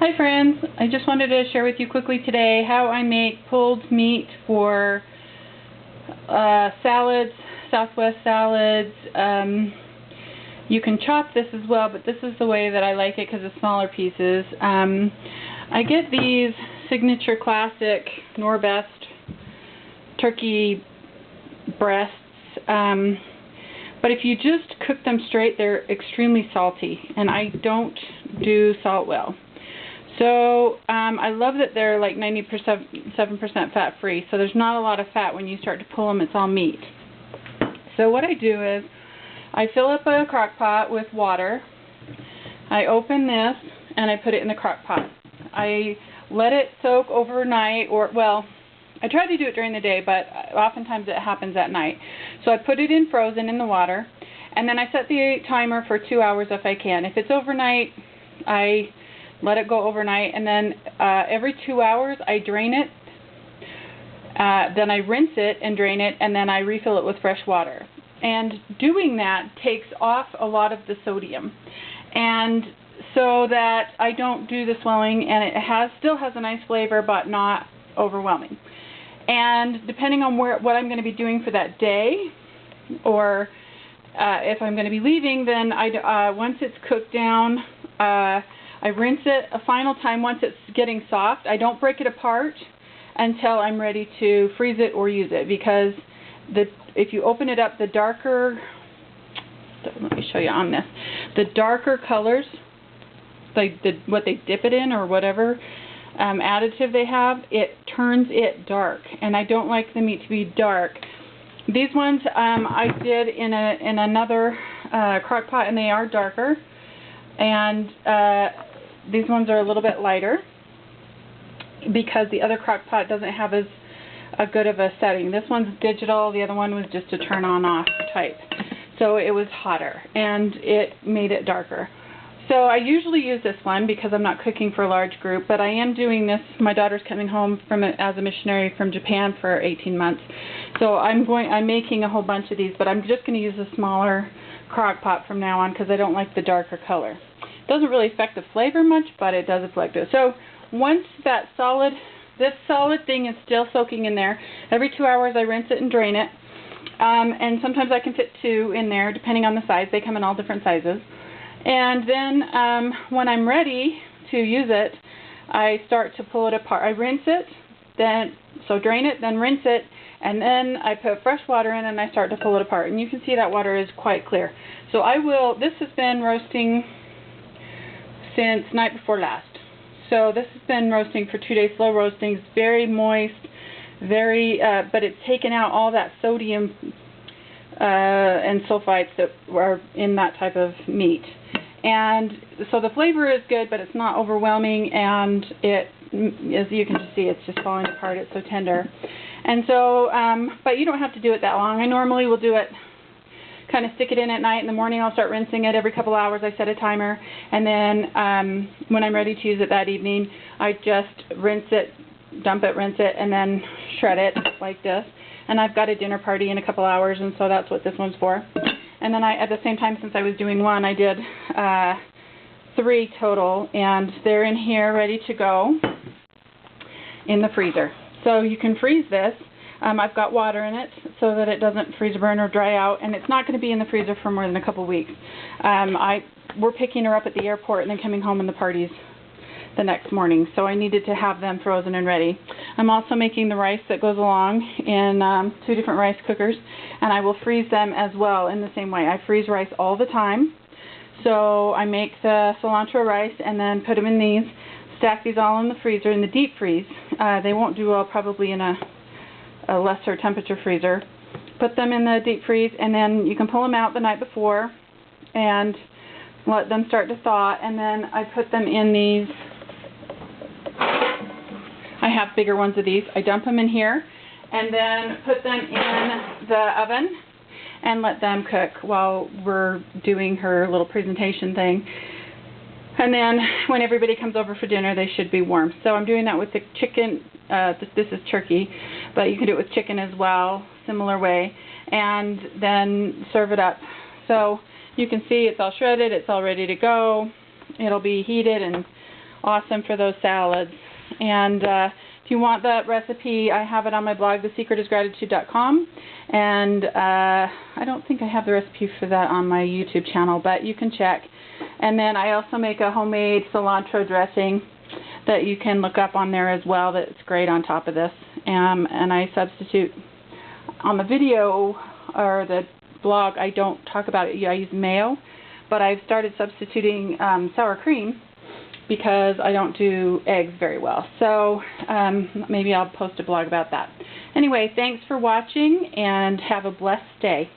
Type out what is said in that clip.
Hi friends, I just wanted to share with you quickly today how I make pulled meat for salads, Southwest salads. You can chop this as well, but this is the way that I like it because it's smaller pieces. I get these Signature Classic Norbest turkey breasts, but if you just cook them straight, they're extremely salty, and I don't do salt well. So I love that they're like 97% fat-free, so there's not a lot of fat when you start to pull them. It's all meat. So what I do is I fill up a crock pot with water. I open this and I put it in the crock pot. I let it soak overnight, or well, I try to do it during the day, but oftentimes it happens at night. So I put it in frozen in the water, and then I set the timer for 2 hours if I can. If it's overnight, I let it go overnight, and then every 2 hours I drain it. Then I rinse it and drain it, and then I refill it with fresh water. And doing that takes off a lot of the sodium, and so that I don't do the swelling, and it still has a nice flavor, but not overwhelming. And depending on what I'm going to be doing for that day, or if I'm going to be leaving, then once it's cooked down, I rinse it a final time once it's getting soft. I don't break it apart until I'm ready to freeze it or use it, because if you open it up, the darker, let me show you on this, the darker colors, like what they dip it in or whatever additive they have, it turns it dark, and I don't like the meat to be dark. These ones I did in another crock pot, and they are darker, and these ones are a little bit lighter because the other crock pot doesn't have as good of a setting. This one's digital, the other one was just a turn on off type. So it was hotter and it made it darker. So I usually use this one because I'm not cooking for a large group, but I am doing this. My daughter's coming home as a missionary from Japan for 18 months. So I'm making a whole bunch of these, but I'm just going to use a smaller crock pot from now on because I don't like the darker color. It doesn't really affect the flavor much, but it does affect it. So once this solid thing is still soaking in there, every 2 hours I rinse it and drain it. And sometimes I can fit 2 in there depending on the size. They come in all different sizes. And then when I'm ready to use it, I start to pull it apart. I rinse it, drain it, then rinse it, and then I put fresh water in and I start to pull it apart. And you can see that water is quite clear. So this has been roasting since night before last. So this has been roasting for 2 days, slow roasting. It's very moist, but it's taken out all that sodium and sulfites that are in that type of meat. And so the flavor is good, but it's not overwhelming, and as you can just see, it's just falling apart. It's so tender. And so, but you don't have to do it that long. I normally will do it, kind of stick it in at night. In the morning I'll start rinsing it every couple hours. I set a timer, and then when I'm ready to use it that evening, I just rinse it, dump it, rinse it, and then shred it like this. And I've got a dinner party in a couple hours, and so that's what this one's for. And then at the same time, since I was doing one, I did 3 total, and they're in here ready to go in the freezer. So you can freeze this. I've got water in it so that it doesn't freeze burn or dry out, and it's not going to be in the freezer for more than a couple weeks. We're picking her up at the airport and then coming home in the parties the next morning, so I needed to have them frozen and ready. I'm also making the rice that goes along in 2 different rice cookers, and I will freeze them as well in the same way. I freeze rice all the time, so I make the cilantro rice and then put them in these, stack these all in the freezer, in the deep freeze. They won't do well probably in a lesser temperature freezer. Put them in the deep freeze, and then you can pull them out the night before and let them start to thaw, and then I put them in these. I have bigger ones of these. I dump them in here and then put them in the oven and let them cook while we're doing her little presentation thing. And then when everybody comes over for dinner, they should be warm. So I'm doing that with the chicken. This is turkey, but you can do it with chicken as well, similar way, and then serve it up. So you can see it's all shredded, it's all ready to go. It'll be heated and awesome for those salads. And if you want that recipe, I have it on my blog, thesecretisgratitude.com. And I don't think I have the recipe for that on my YouTube channel, but you can check. And then I also make a homemade cilantro dressing that you can look up on there as well. That's great on top of this. And I substitute on the video or the blog. I don't talk about it. I use mayo, but I've started substituting sour cream because I don't do eggs very well. So maybe I'll post a blog about that. Anyway, thanks for watching and have a blessed day.